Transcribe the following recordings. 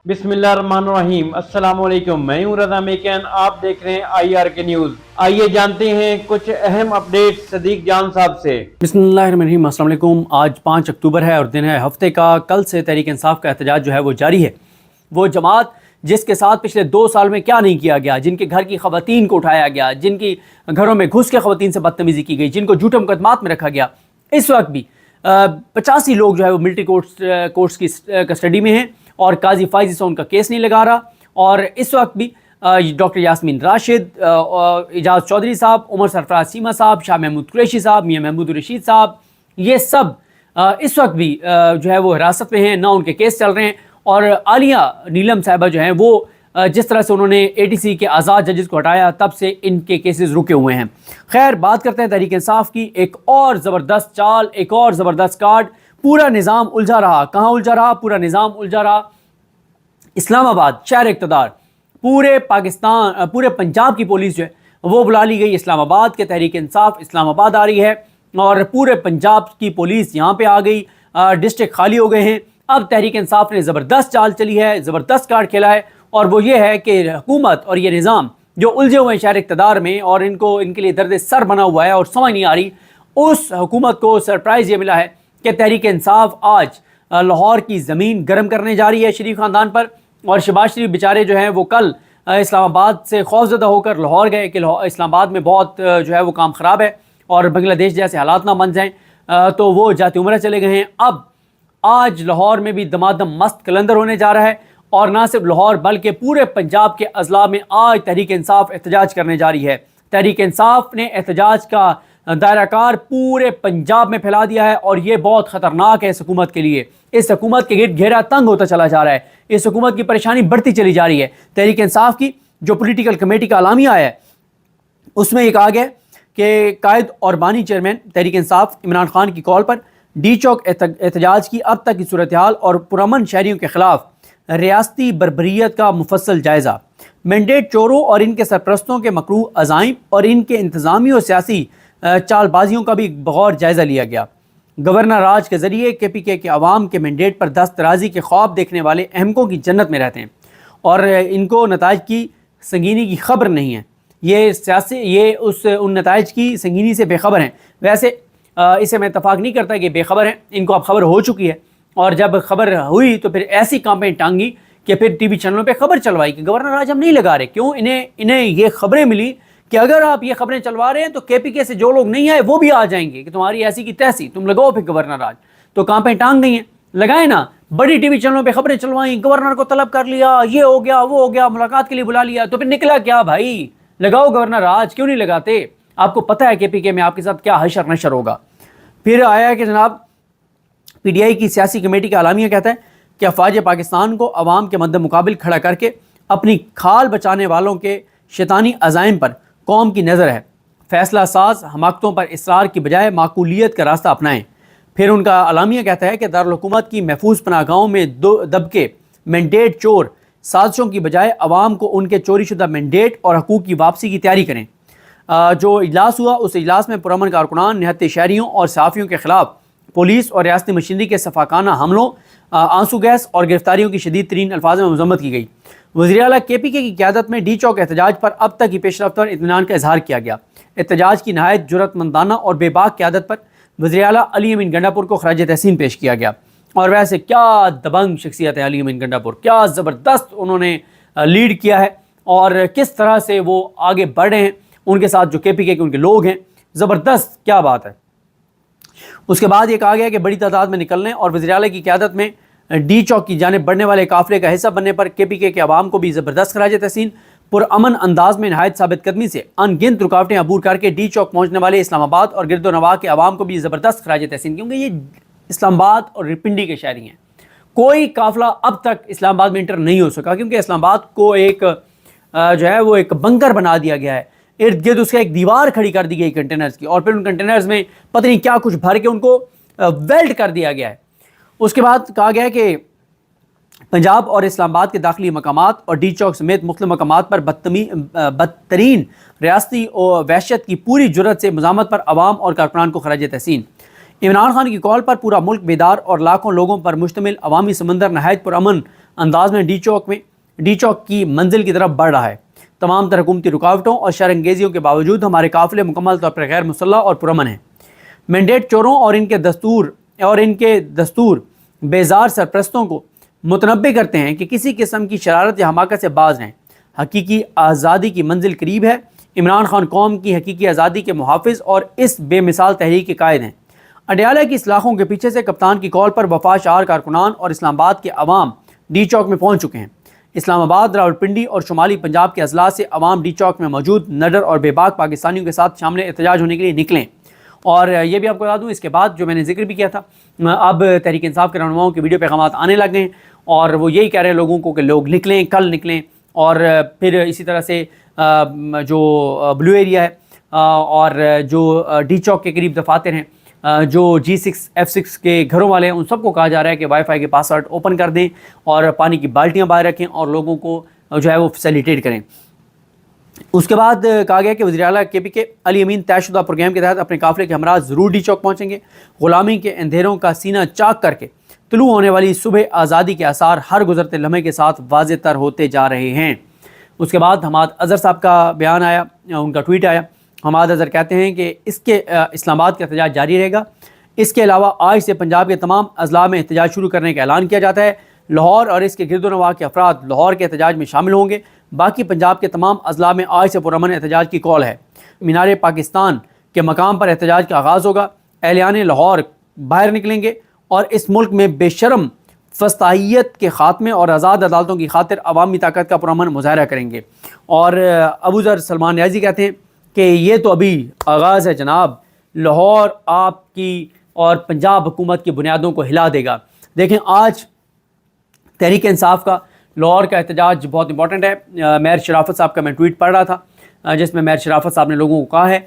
बिस्मिल्लाहिर्रहमानिर्रहीम। अस्सलाम वालेकुम। मैं हूं रज़ा मेकन, आप देख रहे हैं IR के न्यूज़। आइए जानते हैं कुछ अहम अपडेट सदीक जान साहब से। बिस्मिल्लाहिर्रहमानिर्रहीम। अस्सलाम वालेकुम। आज 5 अक्टूबर है और दिन है हफ्ते का। कल से तहरीक इंसाफ का एहतजाज जो है वो जारी है। वो जमात जिसके साथ पिछले 2 साल में क्या नहीं किया गया, जिनके घर की खवातीन को उठाया गया, जिनकी घरों में घुस के खवातीन से बदतमीजी की गई, जिनको झूठे मुकदमात में रखा गया, इस वक्त भी 85 लोग जो है वो मिलिट्री कोर्ट्स की कस्टडी में हैं और काजी फाइजी से उनका केस नहीं लगा रहा। और इस वक्त भी डॉक्टर यास्मीन राशिद, एजाज चौधरी साहब, उमर सरफराज सीमा साहब, शाह महमूद कुरैशी साहब, मियां महमूद रशीद साहब, ये सब इस वक्त भी जो है वो हिरासत में हैं, ना उनके केस चल रहे हैं। और आलिया नीलम साहिबा जो हैं वो जिस तरह से उन्होंने ATC के आज़ाद जजेस को हटाया, तब से इनके केसेस रुके हुए हैं। खैर, बात करते हैं तहरीक इंसाफ की। एक और ज़बरदस्त चाल, एक और ज़बरदस्त कार्ड। पूरा निज़ाम उलझा रहा। कहाँ उलझा रहा? पूरा निज़ाम उलझा रहा इस्लामाबाद, शहर इक़्तिदार। पूरे पाकिस्तान, पूरे पंजाब की पुलिस जो है वो बुला ली गई इस्लामाबाद के। तहरीक इंसाफ इस्लामाबाद आ रही है और पूरे पंजाब की पुलिस यहाँ पे आ गई। डिस्ट्रिक्ट खाली हो गए हैं। अब तहरीक इंसाफ ने ज़बरदस्त चाल चली है, ज़बरदस्त कार्ड खेला है, और वो ये है कि हुकूमत और ये निज़ाम जो उलझे हुए हैं शहर इक़्तिदार में और इनके लिए दर्द सर बना हुआ है और समझ नहीं आ रही, उस हुकूमत को सरप्राइज़ ये मिला है कि तहरीक इंसाफ आज लाहौर की ज़मीन गर्म करने जा रही है शरीफ ख़ानदान पर। और शहबाज शरीफ बेचारे जो हैं वो कल इस्लामाबाद से खौफज़दा होकर लाहौर गए कि इस्लामाबाद में बहुत जो है वो काम ख़राब है और बांग्लादेश जैसे हालात ना बन जाएँ, तो वो जाते उम्रा चले गए हैं। अब आज लाहौर में भी दमादम मस्त कलंदर होने जा रहा है, और ना सिर्फ लाहौर बल्कि पूरे पंजाब के अजला में आज तहरीक इंसाफ एहतजाज करने जा रही है। तहरीक इंसाफ ने एहतजाज का दायराकार पूरे पंजाब में फैला दिया है और ये बहुत ख़तरनाक है इस हुकूमत के लिए। इस हुकूमत के गिर्द घेरा तंग होता चला जा रहा है। इस हुकूमत की परेशानी बढ़ती चली जा रही है। तहरीक इंसाफ की जो पॉलिटिकल कमेटी का अलामिया है उसमें ये कहा गया कि कायद और बानी चेयरमैन तहरीक इंसाफ इमरान खान की कॉल पर डी चौक एहतजाज की अब तक की सूरत हाल और पुरअमन शहरियों के खिलाफ रियासती बर्बरियत का मुफस्सल जायज़ा, मैंडेट चोरों और इनके सरपरस्तों के मकरूह अज़ाइम और इनके इंतज़ामी और सियासी चालबाजियों का भी बगौर जायज़ा लिया गया। गवर्नर राज के ज़रिए KPK के अवाम के मैंडेट पर दस्तराजी के ख्वाब देखने वाले अहमकों की जन्नत में रहते हैं और इनको नताइज की संगीनी की खबर नहीं है। ये उन नताइज की संगीनी से बेखबर हैं। वैसे इसे मैं इत्तफाक नहीं करता कि बेखबर हैं, इनको अब खबर हो चुकी है। और जब खबर हुई तो फिर ऐसी कैंपेन टांगी कि फिर TV चैनलों पे खबर चलवाई कि गवर्नर राज हम नहीं लगा रहे। क्यों? इन्हें ये खबरें मिली कि अगर आप ये खबरें चलवा रहे हैं तो KPK से जो लोग नहीं आए वो भी आ जाएंगे कि तुम्हारी ऐसी की तैसी, तुम लगाओ फिर गवर्नर राज। तो कैंपेन टांग गई हैं, लगाए ना, बड़ी TV चैनलों पे खबरें चलवाई, गवर्नर को तलब कर लिया, ये हो गया वो हो गया, मुलाकात के लिए बुला लिया। तो फिर निकला क्या भाई? लगाओ गवर्नर राज, क्यों नहीं लगाते? आपको पता है KPK में आपके साथ क्या हशर नशर होगा। फिर आया है कि जनाब PTI की सियासी कमेटी का अलामिया कहता है कि अफवाज पाकिस्तान को अवाम के मद्दे मुकाबिल खड़ा करके अपनी खाल बचाने वालों के शैतानी अज़ाइम पर कौम की नज़र है। फैसला साज हमाकतों पर इसरार की बजाय माकूलियत का रास्ता अपनाएं। फिर उनका अलामिया कहता है कि दारुल हुकूमत की महफूज पनाहगाहों में दो दबके मैंडेट चोर साजिशों की बजाय अवाम को उनके चोरी शुदा मैंडेट और हकूक़ की वापसी की तैयारी करें। जो इजलास हुआ उस इजलास में पुरअमन कारकुनान, निहत्ते शहरियों और सहाफ़ियों के खिलाफ पुलिस और रियासती मशीनरी के सफाकाना हमलों, आंसू गैस और गिरफ्तारियों की शदीद तरीन अल्फाज में मजम्मत की गई। वज़ीर आला KPK की क़यादत में डी चौक एहतजाज पर अब तक की पेशरफ्त और इत्मीनान का इजहार किया गया। एहतजाज की नहायत जुर्रतमंदाना और बेबाक क़यादत पर वज़ीर आला अली अमीन गंडापुर को खराज तहसीन पेश किया गया। और वैसे क्या दबंग शख्सियत है अली अमीन गंडापुर, क्या ज़बरदस्त उन्होंने लीड किया है और किस तरह से वो आगे बढ़ रहे हैं उनके साथ जो KPK के उनके लोग हैं। ज़बरदस्त, क्या बात है। उसके बाद ये कहा गया कि बड़ी तादाद में निकलने और वज़ीर आला की क़यादत में डी चौक की जानिब बढ़ने वाले काफ़िले का हिस्सा बनने पर KPK के अवाम को भी ज़बरदस्त खराज तहसीन। पुरअमन अंदाज में नहायत साबित कदमी से अनगिनत रुकावटें अबूर करके डी चौक पहुँचने वाले इस्लामाबाद और गिरदो नवाह के अवाम को भी ज़बरदस्त खराज तहसीन, क्योंकि ये इस्लामाबाद और रिपिंडी के शहरी हैं। कोई काफ़िला अब तक इस्लामाबाद में इंटर नहीं हो सका क्योंकि इस्लामाबाद को एक जो है वो एक बंकर बना दिया गया है। इर्द गिर्द उसका एक दीवार खड़ी कर दी गई कंटेनर्स की और फिर उन कंटेनर्स में पता नहीं क्या कुछ भर के उनको वेल्ड कर दिया गया है। उसके बाद कहा गया है कि पंजाब और इस्लामाबाद के दाखिली मकामात और डी चौक समेत मुख्तलिफ मकामात पर बदतरीन रियासती और वहशत की पूरी जुर्रत से मज़ामत पर अवाम और कारकुनान को खराज तहसीन। इमरान खान की कॉल पर पूरा मुल्क बेदार और लाखों लोगों पर मुश्तमिल अवामी समंदर नहायत पुरअमन انداز میں ڈی چوک کی منزل کی طرف بڑھ رہا ہے۔ تمام تر حکومتی رکاوٹوں اور شر انگیزیوں کے باوجود ہمارے قافلے مکمل طور پر غیر مسلح اور پرامن ہیں۔ مینڈیٹ چوروں اور ان کے دستور بیزار سرپرستوں کو متنبع کرتے ہیں کہ کسی قسم کی شرارت یا حماقت سے باز رہیں۔ حقیقی آزادی کی منزل قریب ہے۔ عمران خان قوم کی حقیقی آزادی کے محافظ اور اس بے مثال تحریک کے قائد ہیں۔ اڈیالہ کی اصلاحوں کے پیچھے سے کپتان کی کال پر وفا شعار کارکنان اور اسلام آباد کے عوام ڈی چوک میں پہنچ چکے ہیں۔ اسلام آباد، راولپنڈی اور شمالی پنجاب کے اضلاع سے عوام ڈی چوک میں موجود نڈر اور بے باک پاکستانیوں کے ساتھ شامل احتجاج ہونے کے لیے نکلیں۔ اور یہ بھی آپ کو بتا دوں، اس کے بعد جو میں نے ذکر بھی کیا تھا، اب تحریک انصاف کے رہنماؤں کے ویڈیو پیغامات آنے لگ گئے ہیں اور وہ یہی کہہ رہے ہیں لوگوں کو کہ لوگ نکلیں، کل نکلیں۔ اور پھر اسی طرح سے جو بلو ایریا ہے اور جو ڈی چوک کے قریب دفاتر ہیں، جو G6F6 کے گھروں والے ہیں، ان سب کو کہا جا رہا ہے کہ وائی فائی کے پاسورڈ اوپن کر دیں اور پانی کی بالٹیاں باہر رکھیں اور لوگوں کو جو ہے وہ فیسیلیٹیٹ کریں۔ اس کے بعد کہا گیا کہ وزیر اعلیٰ KPK علی امین طے شدہ پروگرام کے تحت اپنے قافلے کے ہمراہ ضرور ڈی چوک پہنچیں گے۔ غلامی کے اندھیروں کا سینہ چاک کر کے طلوع ہونے والی صبح آزادی کے آثار ہر گزرتے لمحے کے ساتھ واضح تر ہوتے جا رہے ہیں۔ اس کے بعد حماد اظہر صاحب کا بیان آیا، ان کا ٹویٹ آیا۔ حماد اظہر کہتے ہیں کہ اسلام آباد کا احتجاج جاری رہے گا۔ اس کے علاوہ آج سے پنجاب کے تمام اضلاع میں احتجاج شروع کرنے کا اعلان کیا جاتا ہے۔ لاہور اور اس کے گرد و نواح کے افراد لاہور کے احتجاج میں شامل ہوں گے۔ باقی پنجاب کے تمام اضلاع میں آج سے پرامن احتجاج کی کال ہے۔ مینار پاکستان کے مقام پر احتجاج کا آغاز ہوگا۔ اہلیان لاہور باہر نکلیں گے اور اس ملک میں بے شرم فسطائیت کے خاتمے اور آزاد عدالتوں کی خاطر عوامی طاقت کا پرامن مظاہرہ کریں گے۔ اور ابو ذر سلمان ریاضی کہتے ہیں کہ یہ تو ابھی آغاز ہے جناب، لاہور آپ کی اور پنجاب حکومت کی بنیادوں کو ہلا دے گا۔ دیکھیں آج تحریک انصاف کا لاہور کا احتجاج بہت امپورٹنٹ ہے۔ میر شرافت صاحب کا میں ٹویٹ پڑھ رہا تھا جس میں میر شرافت صاحب نے لوگوں کو کہا ہے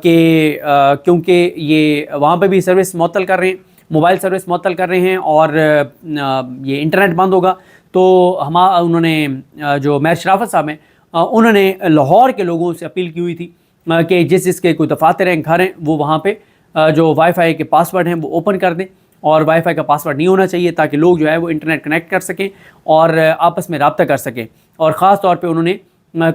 کہ کیونکہ یہ وہاں پہ بھی سروس معطل کر رہے ہیں، موبائل سروس معطل کر رہے ہیں اور یہ انٹرنیٹ بند ہوگا، تو انہوں نے جو میر شرافت صاحب ہیں انہوں نے لاہور کے لوگوں سے اپیل کی ہوئی تھی کہ جس کے کوئی دفاتر ہیں، گھر ہیں، وہ وہاں پہ جو وائی فائی کے پاسورڈ ہیں وہ اوپن کر دیں، اور وائی فائی کا پاسورڈ نہیں ہونا چاہیے تاکہ لوگ جو ہے وہ انٹرنیٹ کنیکٹ کر سکیں اور آپس میں رابطہ کر سکیں۔ اور خاص طور پہ انہوں نے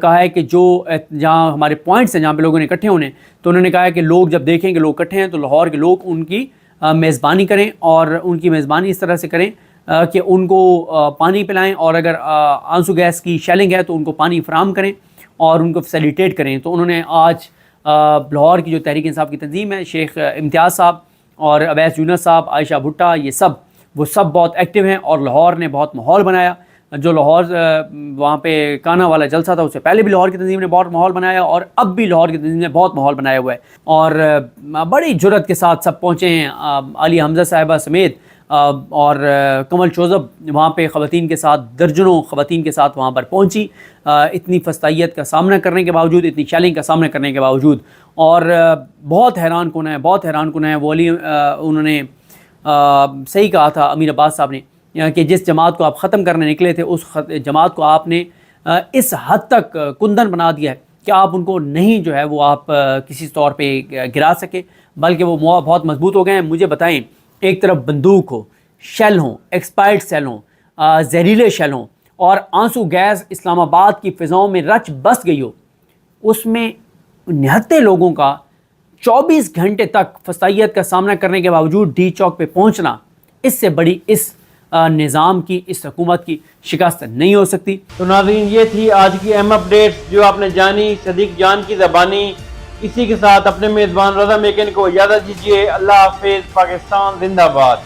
کہا ہے کہ جہاں ہمارے پوائنٹس ہیں جہاں پہ لوگوں نے اکٹھے ہونے، تو انہوں نے کہا ہے کہ لوگ جب دیکھیں کہ لوگ اکٹھے ہیں تو لاہور کے لوگ ان کی میزبانی کریں، اور ان کی میزبانی اس طرح سے کریں کہ ان کو پانی پلائیں، اور اگر آنسو گیس کی شیلنگ ہے تو ان کو پانی فراہم کریں اور ان کو فیسیلیٹیٹ کریں۔ تو انہوں نے آج لاہور کی جو تحریک انصاف کی تنظیم ہے، شیخ امتیاز صاحب اور اویس یونس صاحب، عائشہ بھٹا، وہ سب بہت ایکٹیو ہیں اور لاہور نے بہت ماحول بنایا۔ جو لاہور وہاں پہ کانا والا جلسہ تھا، اس سے پہلے بھی لاہور کی تنظیم نے بہت ماحول بنایا اور اب بھی لاہور کی تنظیم نے بہت ماحول بنایا ہوا ہے، اور بڑی جرت کے ساتھ سب پہنچے ہیں۔ علی حمزہ صاحبہ سمیت اور کمل چوزب وہاں پہ خواتین کے ساتھ، درجنوں خواتین کے ساتھ وہاں پر پہنچی، اتنی فسطائیت کا سامنا کرنے کے باوجود، اتنی چیلنج کا سامنا کرنے کے باوجود۔ اور بہت حیران کن ہے وہ علی، انہوں نے صحیح کہا تھا امیر عباس صاحب نے کہ جس جماعت کو آپ ختم کرنے نکلے تھے، اس جماعت کو آپ نے اس حد تک کندن بنا دیا ہے کہ آپ ان کو نہیں جو ہے وہ آپ کسی طور پہ گرا سکے، بلکہ وہ بہت مضبوط ہو گئے ہیں۔ مجھے بتائیں، ایک طرف بندوق ہو، شیل ہوں، ایکسپائرڈ سیل ہوں، زہریلے شیل ہوں، اور آنسو گیس اسلام آباد کی فضاؤں میں رچ بس گئی ہو، اس میں نہتے لوگوں کا 24 گھنٹے تک فسطائیت کا سامنا کرنے کے باوجود ڈی چوک پہ پہنچنا، اس سے بڑی اس نظام کی، اس حکومت کی شکست نہیں ہو سکتی۔ تو ناظرین، یہ تھی آج کی اہم اپڈیٹس جو آپ نے جانی صدیق جان کی زبانی۔ اسی کے ساتھ اپنے میزبان رضا میکن کو اجازت دیجیے۔ اللہ حافظ۔ پاکستان زندہ باد۔